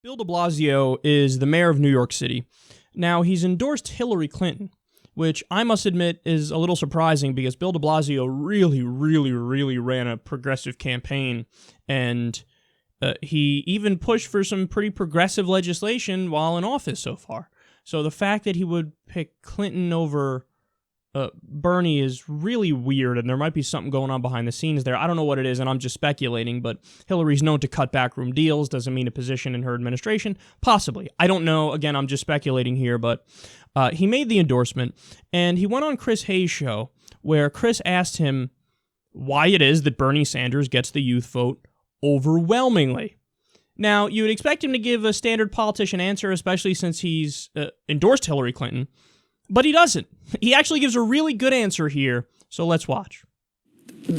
Bill de Blasio is the mayor of New York City. Now, he's endorsed Hillary Clinton, which I must admit is a little surprising because Bill de Blasio really ran a progressive campaign, and he even pushed for some pretty progressive legislation while in office so far. So the fact that he would pick Clinton over Bernie is really weird, and there might be something going on behind the scenes there. I don't know what it is, and I'm just speculating, but Hillary's known to cut backroom deals. Doesn't mean a position in her administration. Possibly. I don't know. Again, I'm just speculating here, but he made the endorsement, and he went on Chris Hayes' show, where Chris asked him why it is that Bernie Sanders gets the youth vote overwhelmingly. Now, you would expect him to give a standard politician answer, especially since he's endorsed Hillary Clinton, but he doesn't. He actually gives a really good answer here, so let's watch.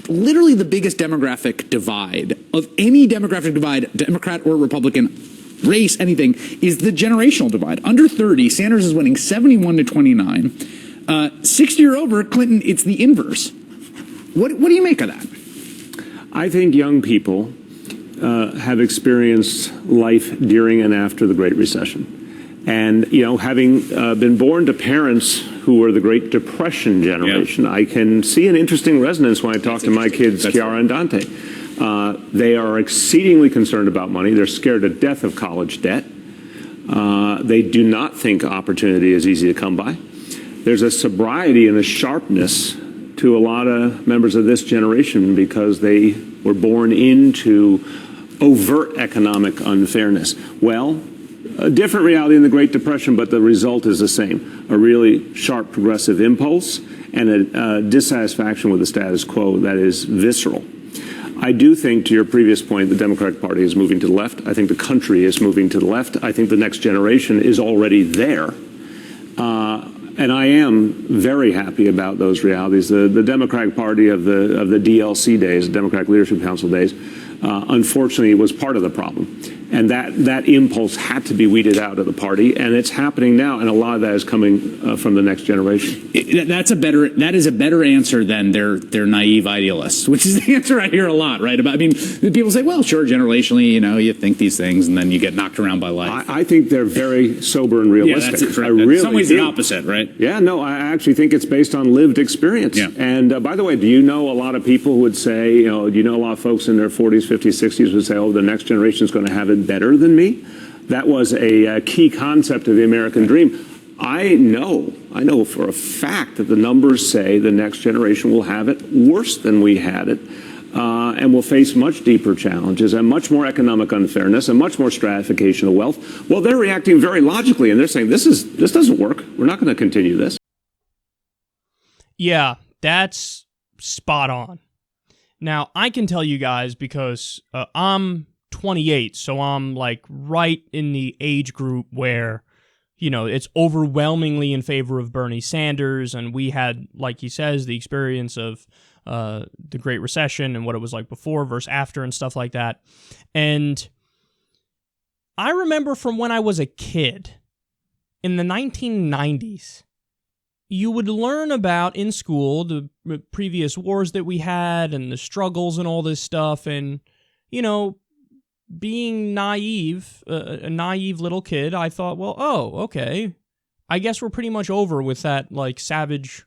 Literally the biggest demographic divide of any demographic divide, Democrat or Republican, race, anything, is the generational divide. Under 30, Sanders is winning 71 to 29. 60 or over, Clinton, it's the inverse. What do you make of that? I think young people have experienced life during and after the Great Recession. And, you know, having been born to parents who were the Great Depression generation, I can see an interesting resonance when I talk to my kids, Chiara and Dante. They are exceedingly concerned about money. They're scared to death of college debt. They do not think opportunity is easy to come by. There's a sobriety and a sharpness to a lot of members of this generation because they were born into overt economic unfairness. Well, a different reality in the Great Depression, but the result is the same. A really sharp progressive impulse and a dissatisfaction with the status quo that is visceral. I do think, to your previous point, the Democratic Party is moving to the left. I think the country is moving to the left. I think the next generation is already there. And I am very happy about those realities. The Democratic Party of the DLC days, the Democratic Leadership Council days, unfortunately was part of the problem. And that impulse had to be weeded out of the party, and it's happening now, and a lot of that is coming from the next generation. That is a better answer than they're naive idealists, which is the answer I hear a lot, right? I mean, people say, well, sure, generationally, you know, you think these things, and then you get knocked around by life. I think they're very sober and realistic. Yeah, in some ways the opposite, right? Yeah, no, I actually think it's based on lived experience. Yeah. And by the way, do you know a lot of people who would say, you know, do you know a lot of folks in their 40s, 50s, 60s would say, oh, the next generation is going to have it better than me? That was a key concept of the American dream. I know for a fact that the numbers say the next generation will have it worse than we had it, and will face much deeper challenges and much more economic unfairness and much more stratification of wealth. Well, they're reacting very logically, and they're saying this doesn't work. We're not going to continue this. Yeah, that's spot on. Now, I can tell you guys because I'm 28, so I'm like right in the age group where, you know, it's overwhelmingly in favor of Bernie Sanders, and we had, like he says, the experience of the Great Recession and what it was like before versus after and stuff like that. And I remember from when I was a kid in the 1990s, you would learn about in school the previous wars that we had and the struggles and all this stuff, and, you know, being naive, a naive little kid, I thought, well, oh, okay, I guess we're pretty much over with that, like, savage,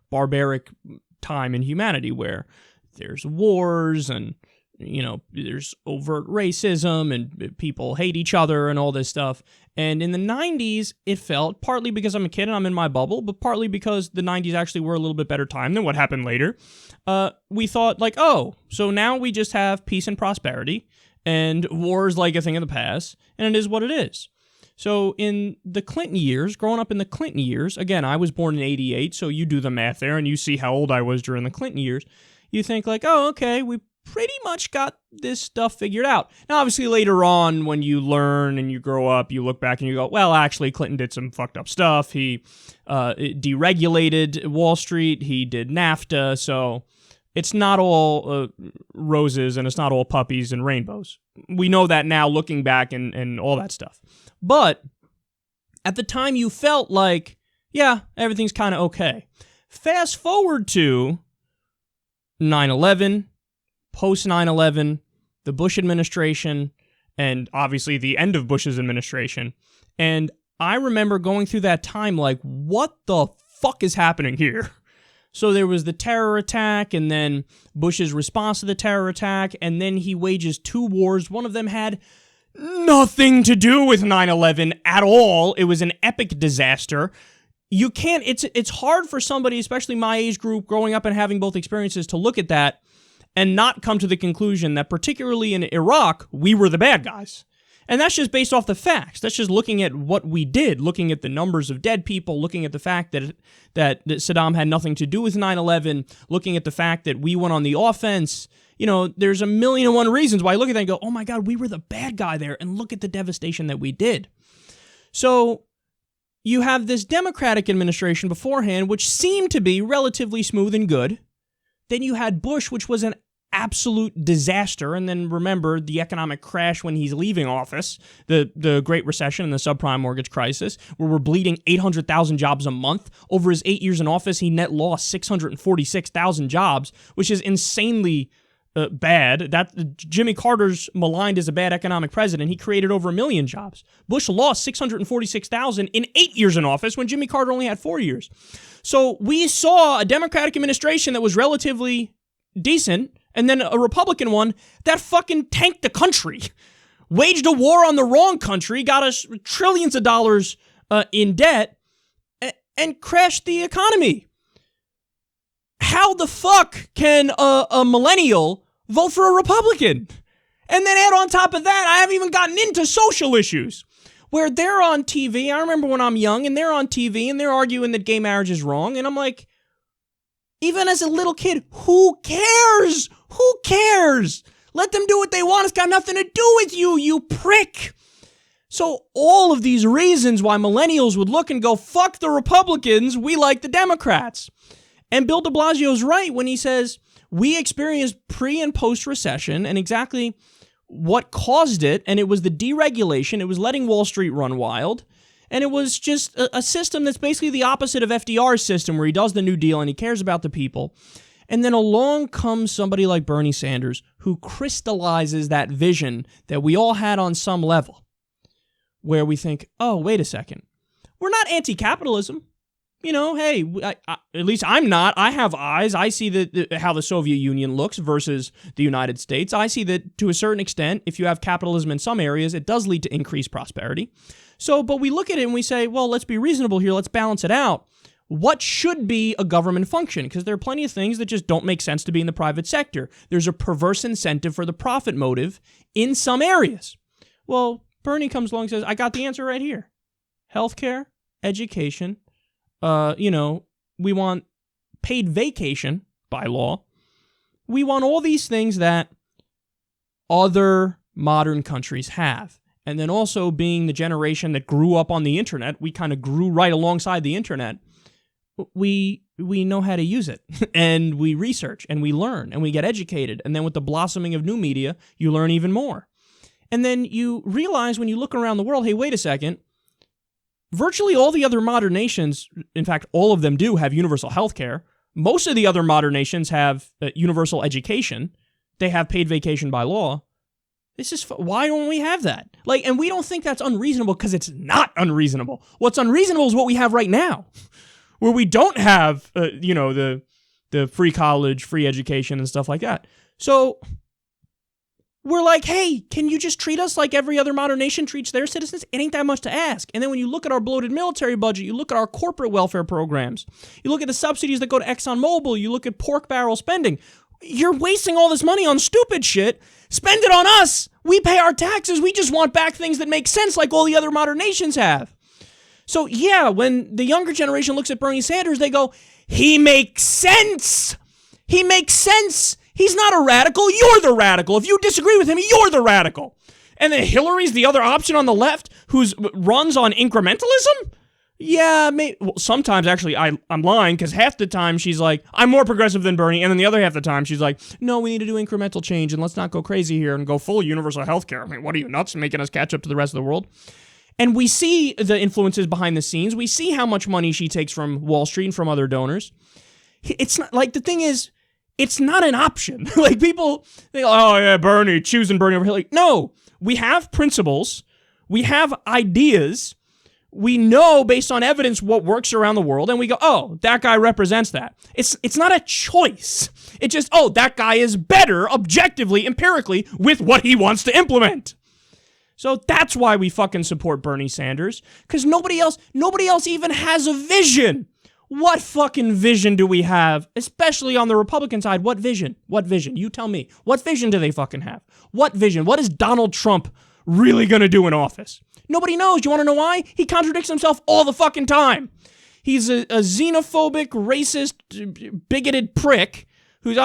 barbaric time in humanity where there's wars and, you know, there's overt racism and people hate each other and all this stuff. And in the 90s, it felt, partly because I'm a kid and I'm in my bubble, but partly because the 90s actually were a little bit better time than what happened later. We thought, like, oh, so now we just have peace and prosperity, and war is like a thing of the past, and it is what it is. So in the Clinton years, growing up in the Clinton years, again, I was born in 88, so you do the math there, and you see how old I was during the Clinton years, you think like, oh, okay, we pretty much got this stuff figured out. Now, obviously, later on, when you learn and you grow up, you look back and you go, well, actually, Clinton did some fucked up stuff. He deregulated Wall Street. He did NAFTA, so it's not all roses and it's not all puppies and rainbows. We know that now looking back and all that stuff. But at the time you felt like, yeah, everything's kind of okay. Fast forward to 9/11, post 9/11, the Bush administration, and obviously the end of Bush's administration. And I remember going through that time like, what the fuck is happening here? So there was the terror attack, and then Bush's response to the terror attack, and then he wages 2 wars. One of them had nothing to do with 9/11 at all. It was an epic disaster. You can't, it's hard for somebody, especially my age group, growing up and having both experiences, to look at that and not come to the conclusion that particularly in Iraq, we were the bad guys. And that's just based off the facts. That's just looking at what we did, looking at the numbers of dead people, looking at the fact that Saddam had nothing to do with 9/11, looking at the fact that we went on the offense. You know, there's a million and one reasons why I look at that and go, oh my God, we were the bad guy there, and look at the devastation that we did. So you have this Democratic administration beforehand, which seemed to be relatively smooth and good. Then you had Bush, which was an absolute disaster. And then remember the economic crash when he's leaving office, the Great Recession and the subprime mortgage crisis, where we're bleeding 800,000 jobs a month. Over his 8 years in office, he net lost 646,000 jobs, which is insanely bad. That Jimmy Carter's maligned as a bad economic president. He created over 1 million jobs. Bush lost 646,000 in 8 years in office when Jimmy Carter only had 4 years. So we saw a Democratic administration that was relatively decent, and then a Republican one that fucking tanked the country, waged a war on the wrong country, got us trillions of dollars in debt, and crashed the economy. How the fuck can a millennial vote for a Republican? And then add on top of that, I haven't even gotten into social issues, where they're on TV. I remember when I'm young, and they're on TV, and they're arguing that gay marriage is wrong, and I'm like, even as a little kid, who cares? Who cares? Let them do what they want. It's got nothing to do with you, you prick. So all of these reasons why millennials would look and go, fuck the Republicans, we like the Democrats. And Bill de Blasio's right when he says, we experienced pre- and post-recession, and exactly what caused it, and it was the deregulation, it was letting Wall Street run wild, and it was just a system that's basically the opposite of FDR's system, where he does the New Deal and he cares about the people. And then along comes somebody like Bernie Sanders, who crystallizes that vision that we all had on some level, where we think, oh, wait a second, we're not anti-capitalism. You know, hey, at least I'm not. I have eyes. I see how the Soviet Union looks versus the United States. I see that to a certain extent, if you have capitalism in some areas, it does lead to increased prosperity. So, but we look at it and we say, well, let's be reasonable here. Let's balance it out. What should be a government function? Because there are plenty of things that just don't make sense to be in the private sector. There's a perverse incentive for the profit motive in some areas. Well, Bernie comes along and says, I got the answer right here. Healthcare, education, we want paid vacation by law. We want all these things that other modern countries have. And then also being the generation that grew up on the internet, we kind of grew right alongside the internet. We know how to use it, and we research, and we learn, and we get educated. And then with the blossoming of new media, you learn even more. And then you realize when you look around the world, hey, wait a second, virtually all the other modern nations, in fact, all of them do have universal health care. Most of the other modern nations have universal education. They have paid vacation by law. Why don't we have that? And we don't think that's unreasonable because it's not unreasonable. What's unreasonable is what we have right now, where we don't have, the free college, free education, and stuff like that. So we're like, hey, can you just treat us like every other modern nation treats their citizens? It ain't that much to ask. And then when you look at our bloated military budget, you look at our corporate welfare programs, you look at the subsidies that go to ExxonMobil, you look at pork barrel spending. You're wasting all this money on stupid shit. Spend it on us. We pay our taxes. We just want back things that make sense like all the other modern nations have. So yeah, when the younger generation looks at Bernie Sanders, they go, he makes sense. He makes sense. He's not a radical. You're the radical. If you disagree with him, you're the radical. And then Hillary's the other option on the left who runs on incrementalism? Yeah, sometimes actually I'm lying because half the time she's like, I'm more progressive than Bernie. And then the other half the time she's like, no, we need to do incremental change and let's not go crazy here and go full universal health care. I mean, what are you, nuts, making us catch up to the rest of the world? And we see the influences behind the scenes. We see how much money she takes from Wall Street and from other donors. It's not the thing is, it's not an option. People think, oh yeah, Bernie, choosing Bernie over Hillary. No, we have principles, we have ideas, we know based on evidence what works around the world, and we go, oh, that guy represents that. It's not a choice. It's just, oh, that guy is better objectively, empirically, with what he wants to implement. So that's why we fucking support Bernie Sanders, because nobody else even has a vision. What fucking vision do we have, especially on the Republican side? What vision? What vision? You tell me. What vision do they fucking have? What vision? What is Donald Trump really gonna do in office? Nobody knows. You want to know why? He contradicts himself all the fucking time. He's a xenophobic, racist, bigoted prick who's,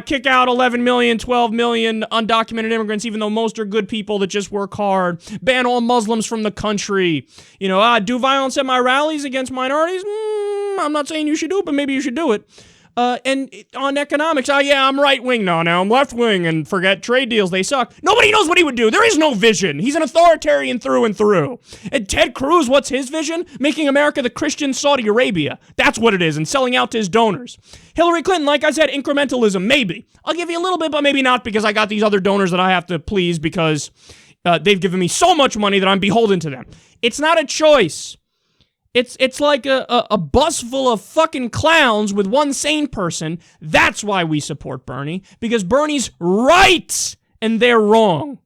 kick out 11 million, 12 million undocumented immigrants, even though most are good people that just work hard. Ban all Muslims from the country. Do violence at my rallies against minorities? I'm not saying you should do it, but maybe you should do it. And on economics, I'm right-wing now I'm left-wing, and forget trade deals, they suck. Nobody knows what he would do. There is no vision. He's an authoritarian through and through. And Ted Cruz, what's his vision? Making America the Christian Saudi Arabia. That's what it is, and selling out to his donors. Hillary Clinton, like I said, incrementalism, maybe. I'll give you a little bit, but maybe not, because I got these other donors that I have to please because they've given me so much money that I'm beholden to them. It's not a choice. It's like a bus full of fucking clowns with one sane person. That's why we support Bernie, because Bernie's right and they're wrong.